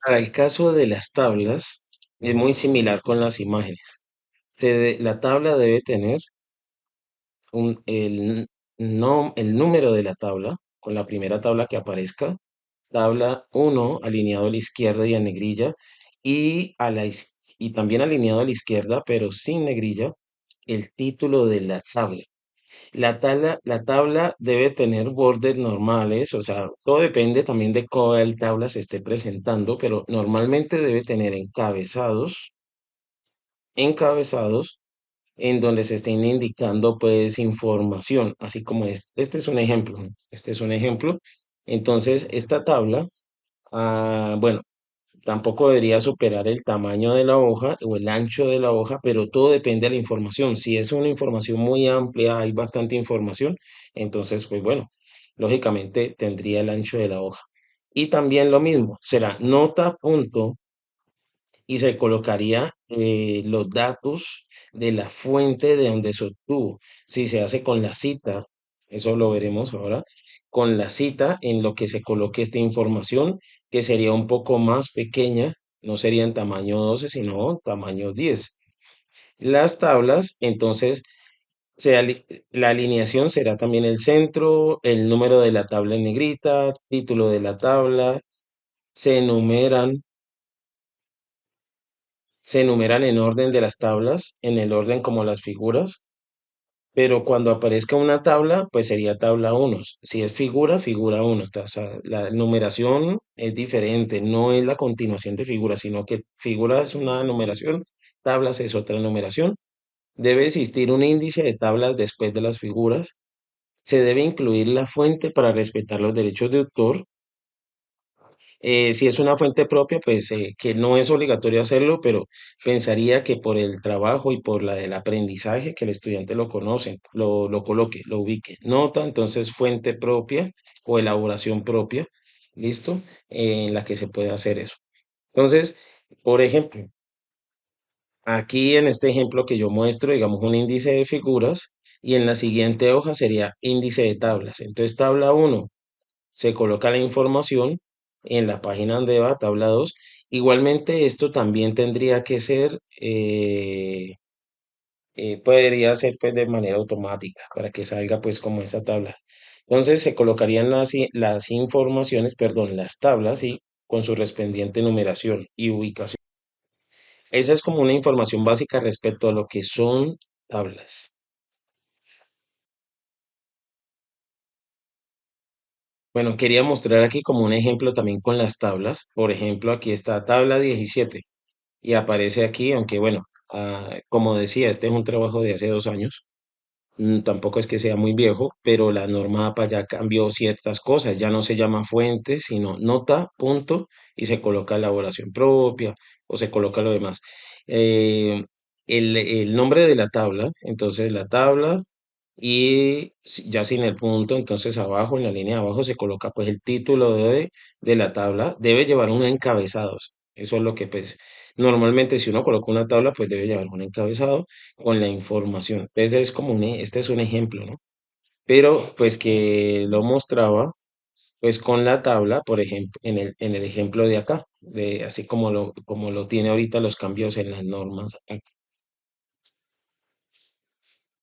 Para el caso de las tablas, es muy similar con las imágenes. La tabla debe tener el número de la tabla, con la primera tabla que aparezca, tabla uno alineado a la izquierda y en negrilla, y también alineado a la izquierda, pero sin negrilla, el título de la tabla. La tabla debe tener bordes normales, o sea, todo depende también de cuál tabla se esté presentando, pero normalmente debe tener encabezados en donde se estén indicando pues información, así como este es un ejemplo, ¿no? Este es un ejemplo. Entonces, esta tabla, bueno, tampoco debería superar el tamaño de la hoja o el ancho de la hoja, pero todo depende de la información. Si es una información muy amplia, hay bastante información, entonces, pues bueno, lógicamente tendría el ancho de la hoja. Y también lo mismo, será nota punto y se colocaría los datos de la fuente de donde se obtuvo. Si se hace con la cita, eso lo veremos ahora, con la cita en lo que se coloque esta información, que sería un poco más pequeña, no sería en tamaño 12, sino tamaño 10. Las tablas, entonces, la alineación será también el centro, el número de la tabla en negrita, título de la tabla, se enumeran se enumeran en orden de las tablas, en el orden como las figuras, pero cuando aparezca una tabla, pues sería tabla uno. Si es figura, figura uno. O sea, la numeración es diferente, no es la continuación de figuras, sino que figura es una numeración, tablas es otra numeración. Debe existir un índice de tablas después de las figuras. Se debe incluir la fuente para respetar los derechos de autor. Si es una fuente propia, pues que no es obligatorio hacerlo, pero pensaría que por el trabajo y por el aprendizaje que el estudiante lo conoce, lo coloque, lo ubique. Nota, entonces fuente propia o elaboración propia, ¿listo? En la que se puede hacer eso. Entonces, por ejemplo, aquí en este ejemplo que yo muestro, digamos un índice de figuras y en la siguiente hoja sería índice de tablas. Entonces, tabla uno se coloca la información en la página donde va, tabla 2. Igualmente, esto también tendría que ser, podría ser pues de manera automática para que salga pues como esa tabla. Entonces se colocarían las informaciones, perdón, las tablas y con su correspondiente numeración y ubicación. Esa es como una información básica respecto a lo que son tablas. Bueno, quería mostrar aquí como un ejemplo también con las tablas. Por ejemplo, aquí está tabla 17. Y aparece aquí, aunque bueno, como decía, este es un trabajo de hace 2 años, tampoco es que sea muy viejo, pero la norma APA ya cambió ciertas cosas, ya no se llama fuente, sino nota, punto, y se coloca elaboración propia o se coloca lo demás. Eh, el nombre de la tabla, entonces la tabla y ya sin el punto, entonces abajo, en la línea de abajo se coloca pues el título de la tabla, debe llevar un encabezado. Eso es lo que pues normalmente si uno coloca una tabla pues debe llevar un encabezado con la información. Entonces es como este es un ejemplo, ¿no? Pero pues que lo mostraba pues con la tabla, por ejemplo, en el ejemplo de acá, de así como lo tiene ahorita los cambios en las normas.